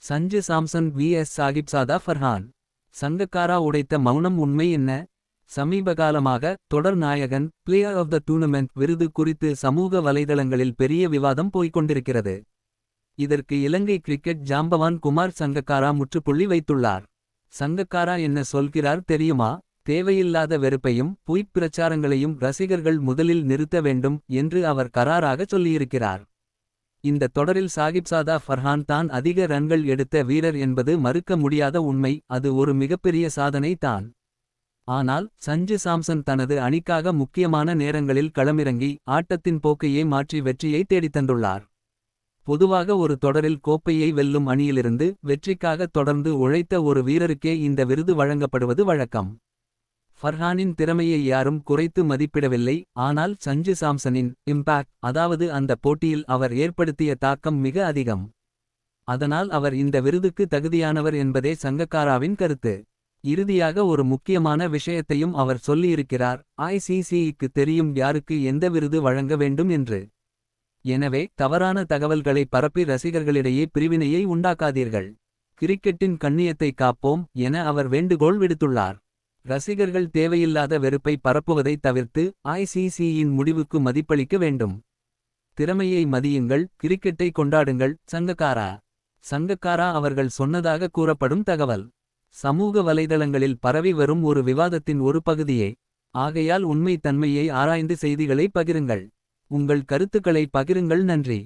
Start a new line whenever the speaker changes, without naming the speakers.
Sanju Samson vs Sahibzada Farhan. Sangakkara உடைத்த மௌனம் உண்மை என்ன? சமீபகாலமாக தொடர் நாயகன் பிளேயர் ஆஃப் த டூர்னமென்ட் விருது குறித்து சமூக வலைதளங்களில் பெரிய விவாதம் போய்க்கொண்டிருக்கிறது. இதற்கு இலங்கை கிரிக்கெட் ஜாம்பவான் குமார் சங்கக்காரா முற்றுப்புள்ளி வைத்துள்ளார். சங்கக்காரா என்ன சொல்கிறார் தெரியுமா? தேவையில்லாத வெறுப்பையும் பொய்ப் பிரச்சாரங்களையும் ரசிகர்கள் முதலில் நிறுத்த வேண்டும் என்று அவர் கராராக சொல்லியிருக்கிறார். இந்த தொடரில் சாகிப்சாதா ஃபர்ஹான் தான் அதிக ரன்கள் எடுத்த வீரர் என்பது மறுக்க முடியாத உண்மை. அது ஒரு மிகப்பெரிய சாதனை தான். ஆனால் சஞ்சு சாம்சன் தனது அணிக்காக முக்கியமான நேரங்களில் களமிறங்கி ஆட்டத்தின் போக்கையே மாற்றி வெற்றியை தேடித்தந்துள்ளார். பொதுவாக ஒரு தொடரில் கோப்பையை வெல்லும் அணியிலிருந்து வெற்றிக்காக தொடர்ந்து உழைத்த ஒரு வீரருக்கே இந்த விருது வழங்கப்படுவது வழக்கம். ஃபர்ஹானின் திறமையை யாரும் குறைத்து மதிப்பிடவில்லை. ஆனால் சஞ்சு சாம்சனின் இம்பாக்ட், அதாவது அந்த போட்டியில் அவர் ஏற்படுத்திய தாக்கம் மிக அதிகம். அதனால் அவர் இந்த விருதுக்கு தகுதியானவர் என்பதே சங்கக்காராவின் கருத்து. இறுதியாக ஒரு முக்கியமான விஷயத்தையும் அவர் சொல்லியிருக்கிறார். ICCக்கு தெரியும் யாருக்கு எந்த விருது வழங்க வேண்டும் என்று. எனவே தவறான தகவல்களை பரப்பி ரசிகர்களிடையே பிரிவினையை உண்டாக்காதீர்கள். கிரிக்கெட்டின் கண்ணியத்தை காப்போம் என அவர் வேண்டுகோள் விடுத்துள்ளார். ரசிகர்கள் தேவையில்லாத வெறுப்பை பரப்புவதை தவிர்த்து ICCயின் முடிவுக்கு மதிப்பளிக்க வேண்டும். திறமையை மதியுங்கள், கிரிக்கெட்டை கொண்டாடுங்கள். சங்கக்காரா. சங்கக்காரா அவர்கள் சொன்னதாக கூறப்படும் தகவல் சமூக வலைதளங்களில் பரவி வரும் ஒரு விவாதத்தின் ஒரு பகுதியே. ஆகையால் உண்மை தன்மையை ஆராய்ந்து செய்திகளை பகிருங்கள். உங்கள் கருத்துக்களை பகிருங்கள். நன்றி.